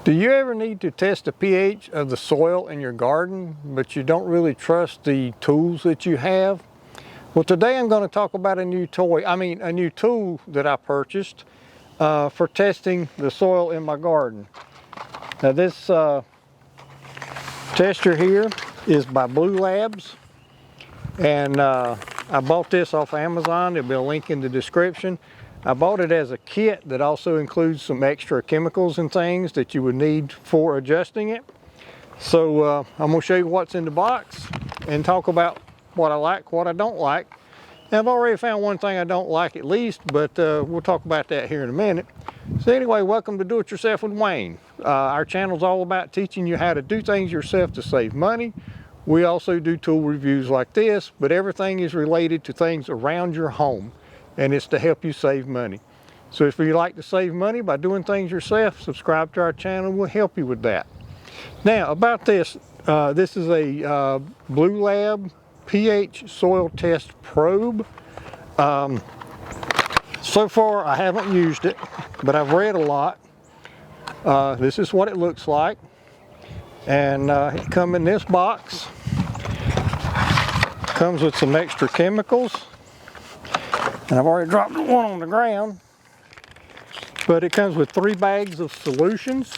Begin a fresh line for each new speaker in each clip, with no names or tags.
Do you ever need to test the pH of the soil in your garden, but you don't really trust the tools that you have? Well, today I'm going to talk about a new tool that I purchased for testing the soil in my garden. Now this tester here is by Bluelab, and I bought this off Amazon. There'll be a link in the description. I bought it as a kit that also includes some extra chemicals and things that you would need for adjusting it. So I'm going to show you what's in the box and talk about what I like, what I don't like. And I've already found one thing I don't like at least, but we'll talk about that here in a minute. So anyway, welcome to Do It Yourself with Wayne. Our channel is all about teaching you how to do things yourself to save money. We also do tool reviews like this, but everything is related to things around your home, and it's to help you save money. So if you like to save money by doing things yourself, subscribe to our channel. We'll help you with that. Now about this, this is a Bluelab pH soil test probe. So far I haven't used it, but I've read a lot. This is what it looks like, and it comes in this box. Comes with some extra chemicals, and I've already dropped one on the ground, but it comes with 3 bags of solutions.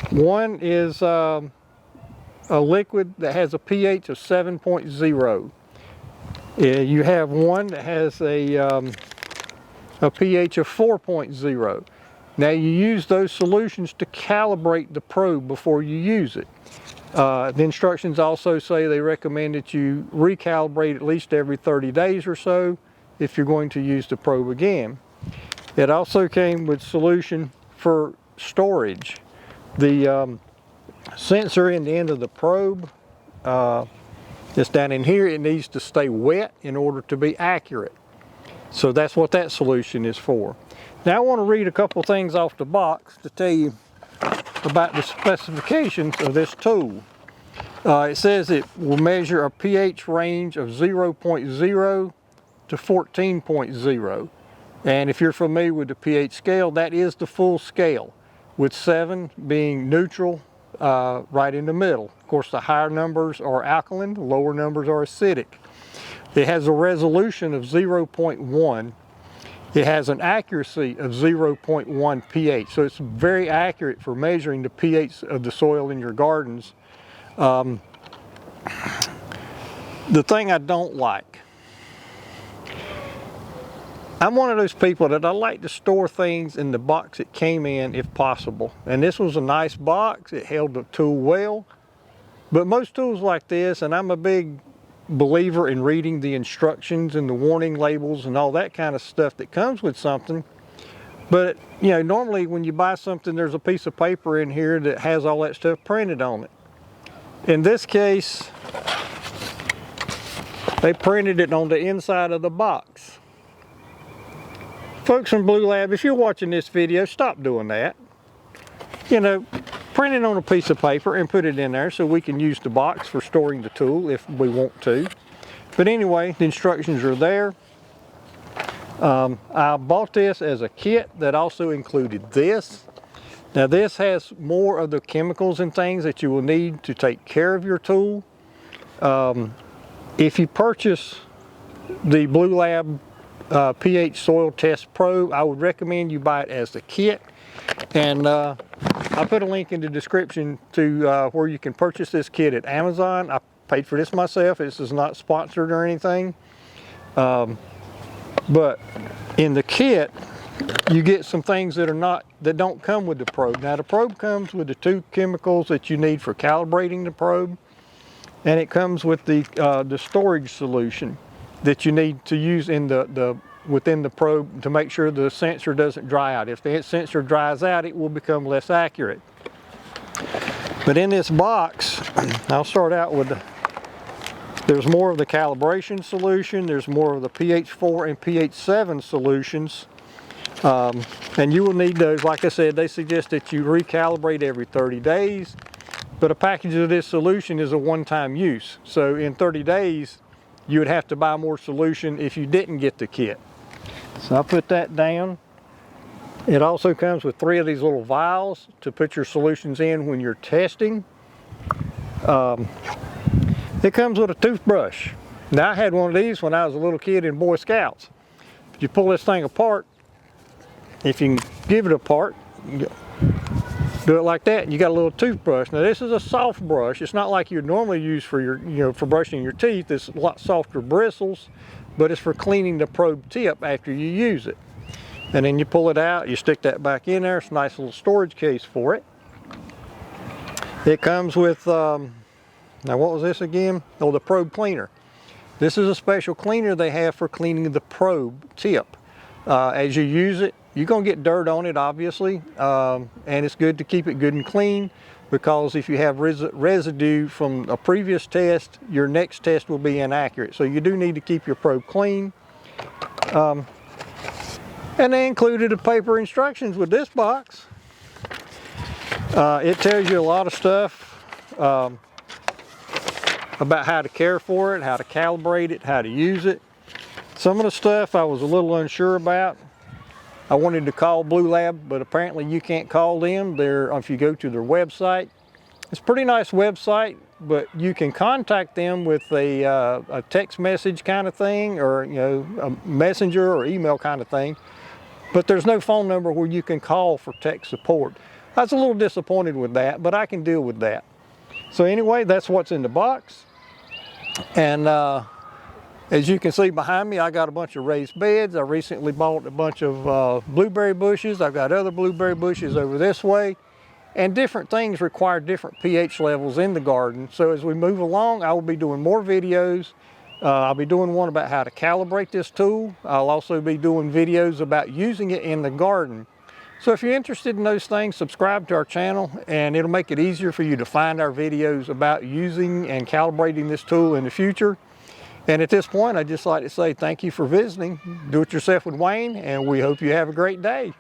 One is a liquid that has a pH of 7.0. You have one that has a pH of 4.0. Now you use those solutions to calibrate the probe before you use it. The instructions also say they recommend that you recalibrate at least every 30 days or so if you're going to use the probe again. It also came with solution for storage. The sensor in the end of the probe, it's down in here, it needs to stay wet in order to be accurate. So that's what that solution is for. Now I want to read a couple things off the box to tell you about the specifications of this tool. It says it will measure a pH range of 0.0 to 14.0. And if you're familiar with the pH scale, that is the full scale, with 7 being neutral, right in the middle. Of course, the higher numbers are alkaline, the lower numbers are acidic. It has a resolution of 0.1. It has an accuracy of 0.1 pH, so it's very accurate for measuring the pH of the soil in your gardens. The thing I don't like, I'm one of those people that I like to store things in the box it came in if possible. And this was a nice box, it held the tool well. But most tools like this, and I'm a big believer in reading the instructions and the warning labels and all that kind of stuff that comes with something. But you know, normally when you buy something, there's a piece of paper in here that has all that stuff printed on it. In this case, they printed it on the inside of the box. Folks from Bluelab, if you're watching this video, stop doing that. You know, print it on a piece of paper and put it in there so we can use the box for storing the tool if we want to. But anyway, the instructions are there. I bought this as a kit that also included this. Now this has more of the chemicals and things that you will need to take care of your tool. If you purchase the Bluelab pH soil test probe, I would recommend you buy it as the kit. And I'll put a link in the description to where you can purchase this kit at Amazon. I paid for this myself. This is not sponsored or anything. But in the kit, you get some things that don't come with the probe. Now the probe comes with the 2 chemicals that you need for calibrating the probe, and it comes with the storage solution that you need to use in within the probe to make sure the sensor doesn't dry out. If the sensor dries out, it will become less accurate. But in this box, I'll start out with there's more of the calibration solution, there's more of the pH 4 and pH 7 solutions. And you will need those. Like I said, they suggest that you recalibrate every 30 days, but a package of this solution is a one-time use. So in 30 days, you would have to buy more solution if you didn't get the kit. So I'll put that down. It also comes with 3 of these little vials to put your solutions in when you're testing. It comes with a toothbrush. Now I had one of these when I was a little kid in Boy Scouts. If you pull this thing apart, if you can give it apart, do it like that, and you got a little toothbrush. Now this is a soft brush. It's not like you'd normally use for your, for brushing your teeth. It's a lot softer bristles, but it's for cleaning the probe tip after you use it. And then you pull it out, you stick that back in there. It's a nice little storage case for it. It comes with, now what was this again? Oh, the probe cleaner. This is a special cleaner they have for cleaning the probe tip. As you use it, you're gonna get dirt on it, obviously, and it's good to keep it good and clean, because if you have residue from a previous test, your next test will be inaccurate. So you do need to keep your probe clean. And they included the paper instructions with this box. It tells you a lot of stuff about how to care for it, how to calibrate it, how to use it. Some of the stuff I was a little unsure about. I wanted to call Bluelab, but apparently you can't call them. If you go to their website, it's a pretty nice website, but you can contact them with a text message kind of thing, or a messenger or email kind of thing. But there's no phone number where you can call for tech support. I was a little disappointed with that, but I can deal with that. So anyway, that's what's in the box. And as you can see behind me, I got a bunch of raised beds. I recently bought a bunch of blueberry bushes. I've got other blueberry bushes over this way. And different things require different pH levels in the garden. So as we move along, I will be doing more videos. I'll be doing one about how to calibrate this tool. I'll also be doing videos about using it in the garden. So if you're interested in those things, subscribe to our channel, and it'll make it easier for you to find our videos about using and calibrating this tool in the future. And at this point, I'd just like to say thank you for visiting Do It Yourself with Wayne, and we hope you have a great day.